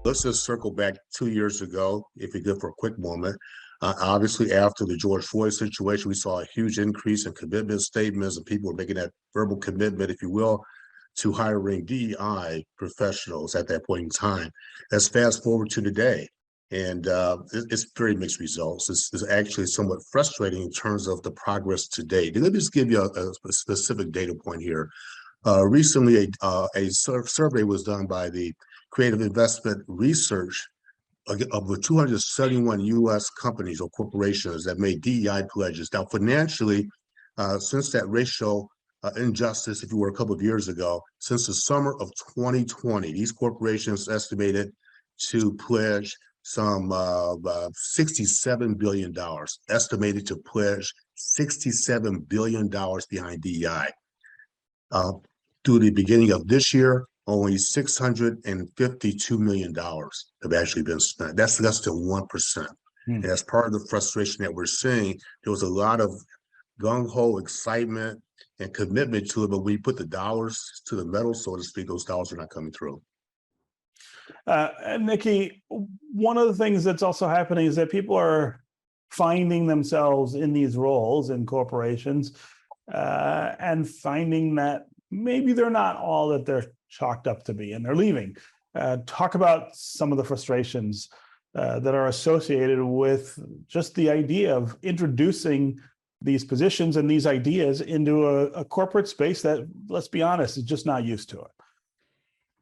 Let's just circle back 2 years ago, if you're good for a quick moment. Obviously, after the George Floyd situation, we saw a huge increase in commitment statements, and people were making that verbal commitment, if you will, to hiring DEI professionals at that point in time. Let's fast forward to today, and it's very mixed results. It's actually somewhat frustrating in terms of the progress to date. Let me just give you a specific data point here. Recently, a survey was done by the Creative Investment Research of the 271 U.S. companies or corporations that made DEI pledges. Now, financially, since that racial injustice, if you were a couple of years ago, since the summer of 2020, these corporations estimated to pledge some $67 billion, estimated to pledge $67 billion behind DEI. Through the beginning of this year, only $652 million have actually been spent. That's less than 1%. And that's part of the frustration that we're seeing. There was a lot of gung-ho excitement and commitment to it, but when you put the dollars to the metal, so to speak, those dollars are not coming through. And Nikki, one of the things that's also happening is that people are finding themselves in these roles in corporations and finding that maybe they're not all that they're chalked up to be, and they're leaving. Talk about some of the frustrations that are associated with just the idea of introducing these positions and these ideas into a corporate space that, let's be honest, is just not used to it.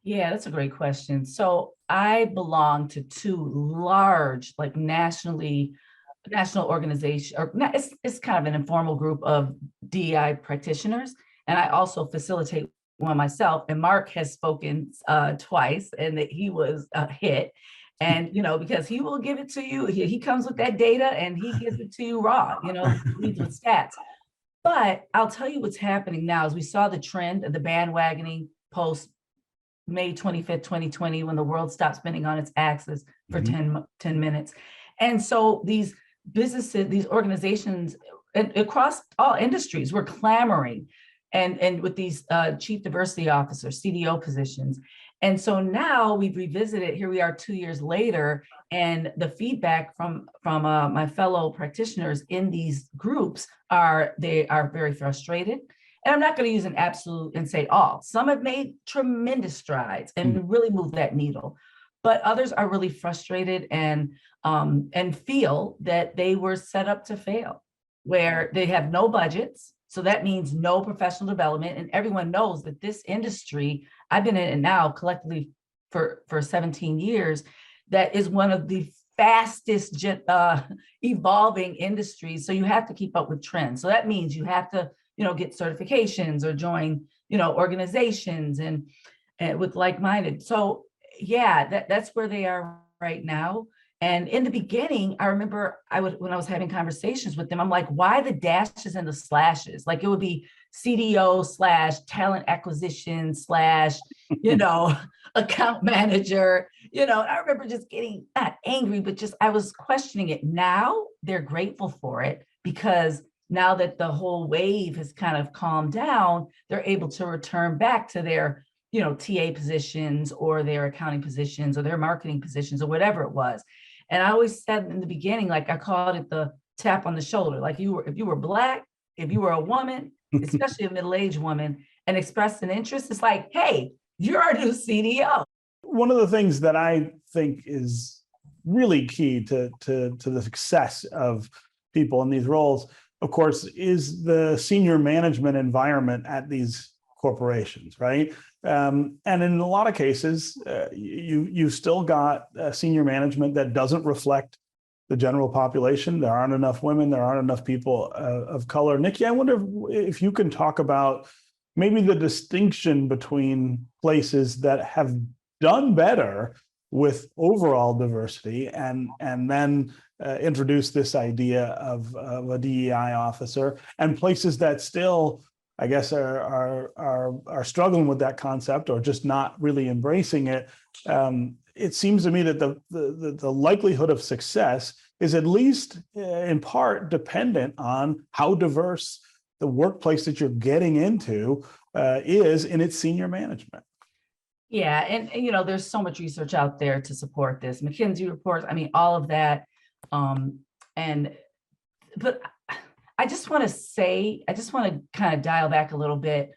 Yeah, that's a great question. So I belong to two large, like national organization, or it's kind of an informal group of DEI practitioners. And I also facilitate one myself. And Mark has spoken twice, and that he was a hit. And, because he will give it to you. He comes with that data and he gives it to you raw, leads with stats. But I'll tell you what's happening now is we saw the trend of the bandwagoning post May 25th, 2020, when the world stopped spinning on its axis for 10 minutes. And so these businesses, these organizations across all industries were clamoring and with these chief diversity officers, CDO positions. And so now we've revisited, here we are 2 years later, and the feedback from my fellow practitioners in these groups they are very frustrated. And I'm not going to use an absolute and say all. Some have made tremendous strides and really moved that needle, but others are really frustrated and feel that they were set up to fail, where they have no budgets. So that means no professional development. And everyone knows that this industry, I've been in it now collectively for 17 years, that is one of the fastest evolving industries. So you have to keep up with trends. So that means you have to, get certifications or join, organizations and with like-minded. So yeah, that's where they are right now. And in the beginning, I remember when I was having conversations with them, I'm like, why the dashes and the slashes? Like it would be CDO / talent acquisition / account manager, I remember just getting not angry, but just, I was questioning it. Now they're grateful for it, because now that the whole wave has kind of calmed down, they're able to return back to their, TA positions or their accounting positions or their marketing positions or whatever it was. And I always said in the beginning, like I called it the tap on the shoulder. Like if you were Black, if you were a woman, especially a middle-aged woman, and expressed an interest, it's like, hey, you're our new CDO. One of the things that I think is really key to the success of people in these roles, of course, is the senior management environment at these corporations, right? And in a lot of cases, you've still got senior management that doesn't reflect the general population. There aren't enough women, there aren't enough people of color. Nikki, I wonder if you can talk about maybe the distinction between places that have done better with overall diversity and then introduce this idea of a DEI officer, and places that still, I guess, are struggling with that concept or just not really embracing it. It seems to me that the likelihood of success is at least in part dependent on how diverse the workplace that you're getting into is in its senior management. Yeah, and you know, there's so much research out there to support this. McKinsey reports, I mean, all of that. And but I just want to say, I just want to kind of dial back a little bit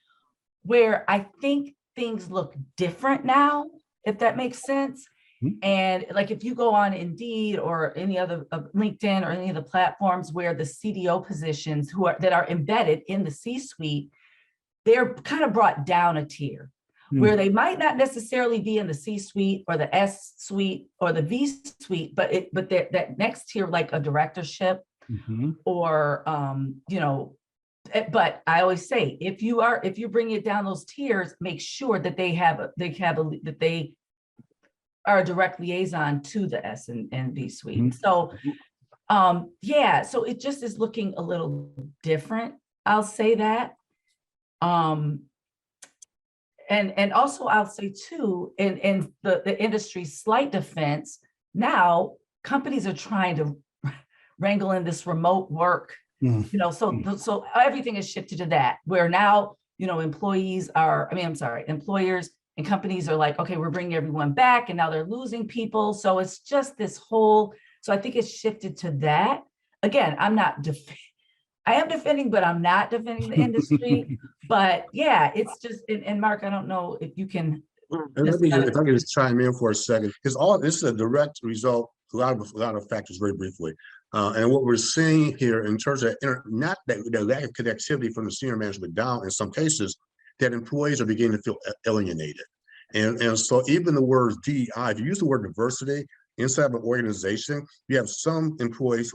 where I think things look different now, if that makes sense. Mhm. And like if you go on Indeed or any other LinkedIn or any of the platforms where the CDO positions that are embedded in the C-suite, they're kind of brought down a tier where they might not necessarily be in the C-suite or the S-suite or the V-suite, but that next tier, like a directorship Mhm. or you know, but I always say if you bring it down those tiers, make sure that they are a direct liaison to the S and V suite. Mhm. So yeah, so it just is looking a little different. I'll say that. And also I'll say too, in the industry's slight defense, now companies are trying to wrangle in this remote work, you know, so everything is shifted to that, where now, you know, employers and companies are like, okay, we're bringing everyone back, and now they're losing people. So it's just this whole, so I think it's shifted to that. Again, I am defending, but I'm not defending the industry. But yeah, it's just, and Mark, I don't know if you can. And if I can just chime in for a second, because all this is a direct result, a lot of factors very briefly. And what we're seeing here in terms of not that the lack of connectivity from the senior management down, in some cases, that employees are beginning to feel alienated. And so even the word DEI, if you use the word diversity inside of an organization, you have some employees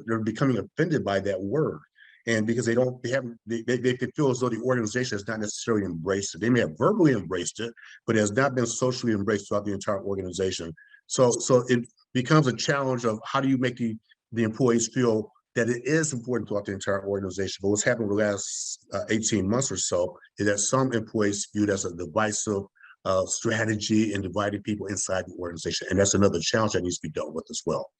they're becoming offended by that word. And because they can feel as though the organization has not necessarily embraced it. They may have verbally embraced it, but it has not been socially embraced throughout the entire organization. So it becomes a challenge of how do you make the employees feel that it is important throughout the entire organization. But what's happened over the last 18 months or so is that some employees view it as a divisive strategy and dividing people inside the organization. And that's another challenge that needs to be dealt with as well.